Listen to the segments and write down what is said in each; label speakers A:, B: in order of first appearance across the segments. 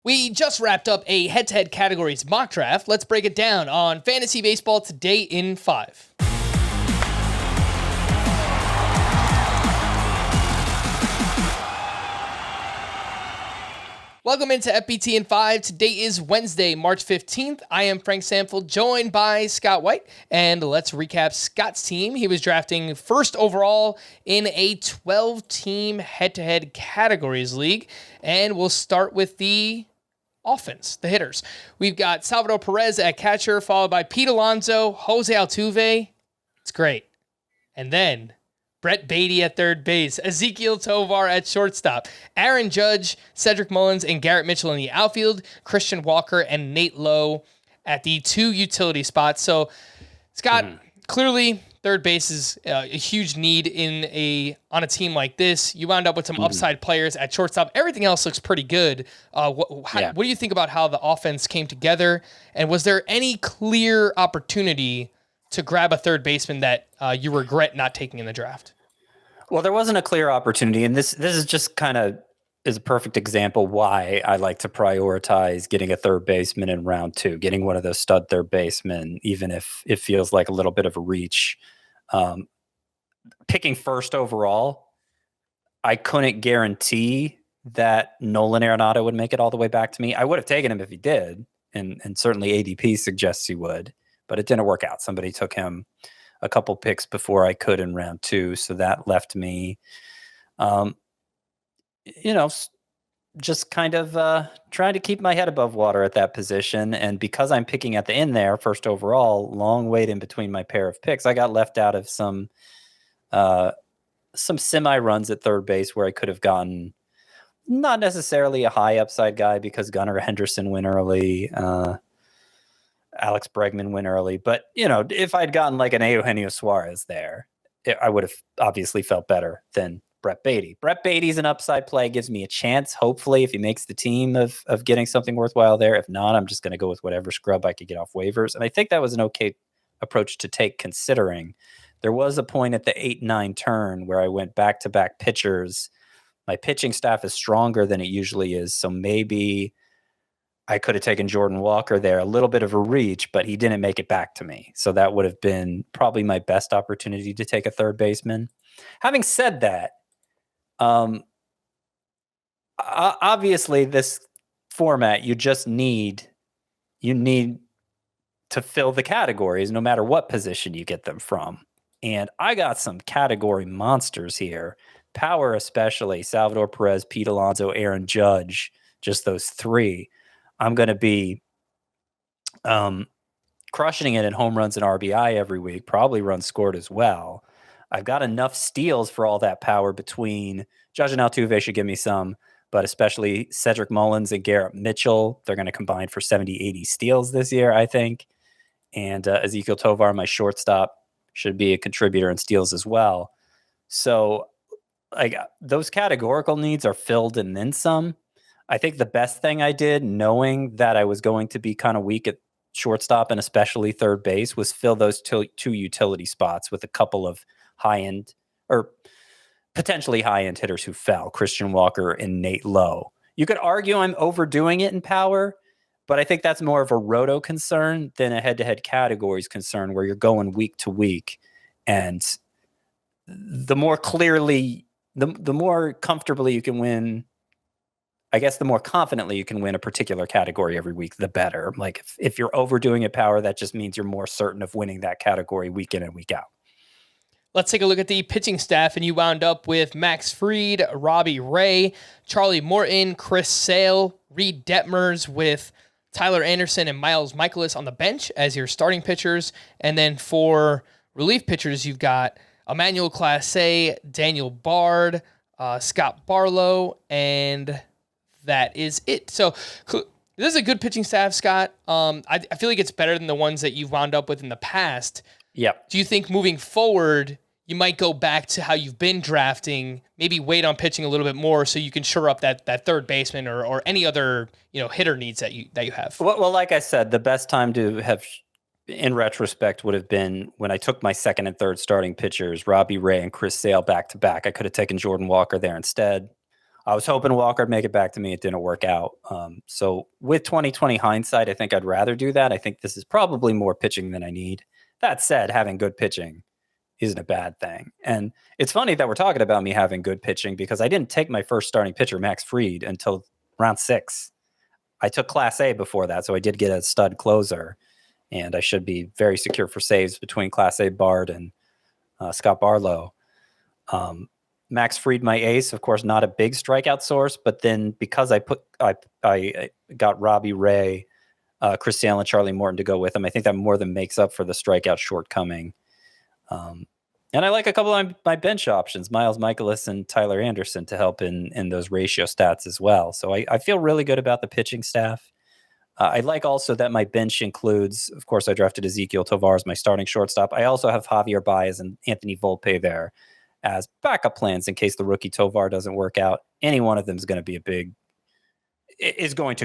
A: We just wrapped up a head-to-head categories mock draft. Let's break it down on Fantasy Baseball Today in 5. Welcome into FBT in 5. Today is Wednesday, March 15th. I am Frank Samfeld, joined by Scott White. And let's recap Scott's team. He was drafting first overall in a 12-team head-to-head categories league. And we'll start with the offense, the hitters. We've got Salvador Perez at catcher, followed by Pete Alonso, Jose Altuve. It's great. And then Brett Beatty at third base, Ezequiel Tovar at shortstop, Aaron Judge, Cedric Mullins, and Garrett Mitchell in the outfield, Christian Walker and Nate Lowe at the 2 utility spots. So, Scott, clearly third base is a huge need on a team like this. You wound up with some upside players at shortstop. Everything else looks pretty good. What do you think about how the offense came together? And was there any clear opportunity to grab a third baseman that you regret not taking in the draft?
B: Well, there wasn't a clear opportunity, and this is just kind of is a perfect example why I like to prioritize getting a third baseman in round 2, getting one of those stud third basemen, even if it feels like a little bit of a reach. Picking first overall, I couldn't guarantee that Nolan Arenado would make it all the way back to me. I would have taken him if he did, and certainly ADP suggests he would, but it didn't work out. Somebody took him a couple picks before I could in round 2, so that left me, just kind of trying to keep my head above water at that position. And because I'm picking at the end there, first overall, long wait in between my pair of picks, I got left out of some semi runs at third base where I could have gotten not necessarily a high upside guy because Gunnar Henderson went early. Alex Bregman went early, but if I'd gotten like an Eugenio Suarez there, I would have obviously felt better than Brett Beatty. Brett Beatty's an upside play, gives me a chance, hopefully, if he makes the team of getting something worthwhile there. If not, I'm just going to go with whatever scrub I could get off waivers. And I think that was an okay approach to take, considering there was a point at the 8-9 turn where I went back-to-back pitchers. My pitching staff is stronger than it usually is, so maybe I could have taken Jordan Walker there, a little bit of a reach, but he didn't make it back to me. So that would have been probably my best opportunity to take a third baseman. Having said that, obviously this format, you need to fill the categories no matter what position you get them from. And I got some category monsters here. Power especially, Salvador Perez, Pete Alonso, Aaron Judge, just those 3. I'm going to be crushing it in home runs and RBI every week, probably runs scored as well. I've got enough steals for all that power between Judge and Altuve should give me some, but especially Cedric Mullins and Garrett Mitchell. They're going to combine for 70, 80 steals this year, I think. And Ezequiel Tovar, my shortstop, should be a contributor in steals as well. So those categorical needs are filled and then some. I think the best thing I did, knowing that I was going to be kind of weak at shortstop and especially third base, was fill those 2 utility spots with a couple of high-end or potentially high-end hitters who fell, Christian Walker and Nate Lowe. You could argue I'm overdoing it in power, but I think that's more of a roto concern than a head-to-head categories concern where you're going week to week. And the more clearly, the more comfortably you can win, I guess the more confidently you can win a particular category every week, the better. Like if you're overdoing it power, that just means you're more certain of winning that category week in and week out.
A: Let's take a look at the pitching staff, and you wound up with Max Fried, Robbie Ray, Charlie Morton, Chris Sale, Reed Detmers, with Tyler Anderson and Miles Michaelis on the bench as your starting pitchers. And then for relief pitchers, you've got Emmanuel Clase, Daniel Bard, Scott Barlow, and that is it. So this is a good pitching staff, Scott. I feel like it's better than the ones that you've wound up with in the past.
B: Yep.
A: Do you think moving forward, you might go back to how you've been drafting, maybe wait on pitching a little bit more so you can shore up that third baseman or any other hitter needs that you have?
B: Well, like I said, the best time to have, in retrospect, would have been when I took my second and third starting pitchers, Robbie Ray and Chris Sale, back to back. I could have taken Jordan Walker there instead. I was hoping Walker would make it back to me. It didn't work out. So with 2020 hindsight, I think I'd rather do that. I think this is probably more pitching than I need. That said, having good pitching isn't a bad thing. And it's funny that we're talking about me having good pitching because I didn't take my first starting pitcher, Max Fried, until round 6. I took Class A before that, so I did get a stud closer, and I should be very secure for saves between Class A Bard and Scott Barlow. Max Fried, my ace, of course, not a big strikeout source, but then because I got Robbie Ray, Chris Sale, and Charlie Morton to go with him, I think that more than makes up for the strikeout shortcoming. And I like a couple of my bench options, Miles Michaelis and Tyler Anderson, to help in those ratio stats as well. So I feel really good about the pitching staff. I like also that my bench includes, of course, I drafted Ezequiel Tovar as my starting shortstop. I also have Javier Baez and Anthony Volpe there as backup plans in case the rookie Tovar doesn't work out. Any one of them is going to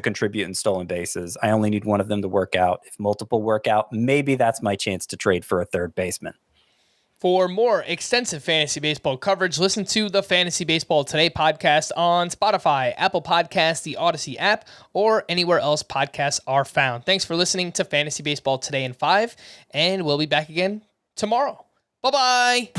B: contribute in stolen bases. I only need one of them to work out. If multiple work out, maybe that's my chance to trade for a third baseman.
A: For more extensive fantasy baseball coverage, listen to the Fantasy Baseball Today podcast on Spotify, Apple Podcasts, the Audacy app, or anywhere else podcasts are found. Thanks for listening to Fantasy Baseball Today in 5, and we'll be back again tomorrow. Bye-bye!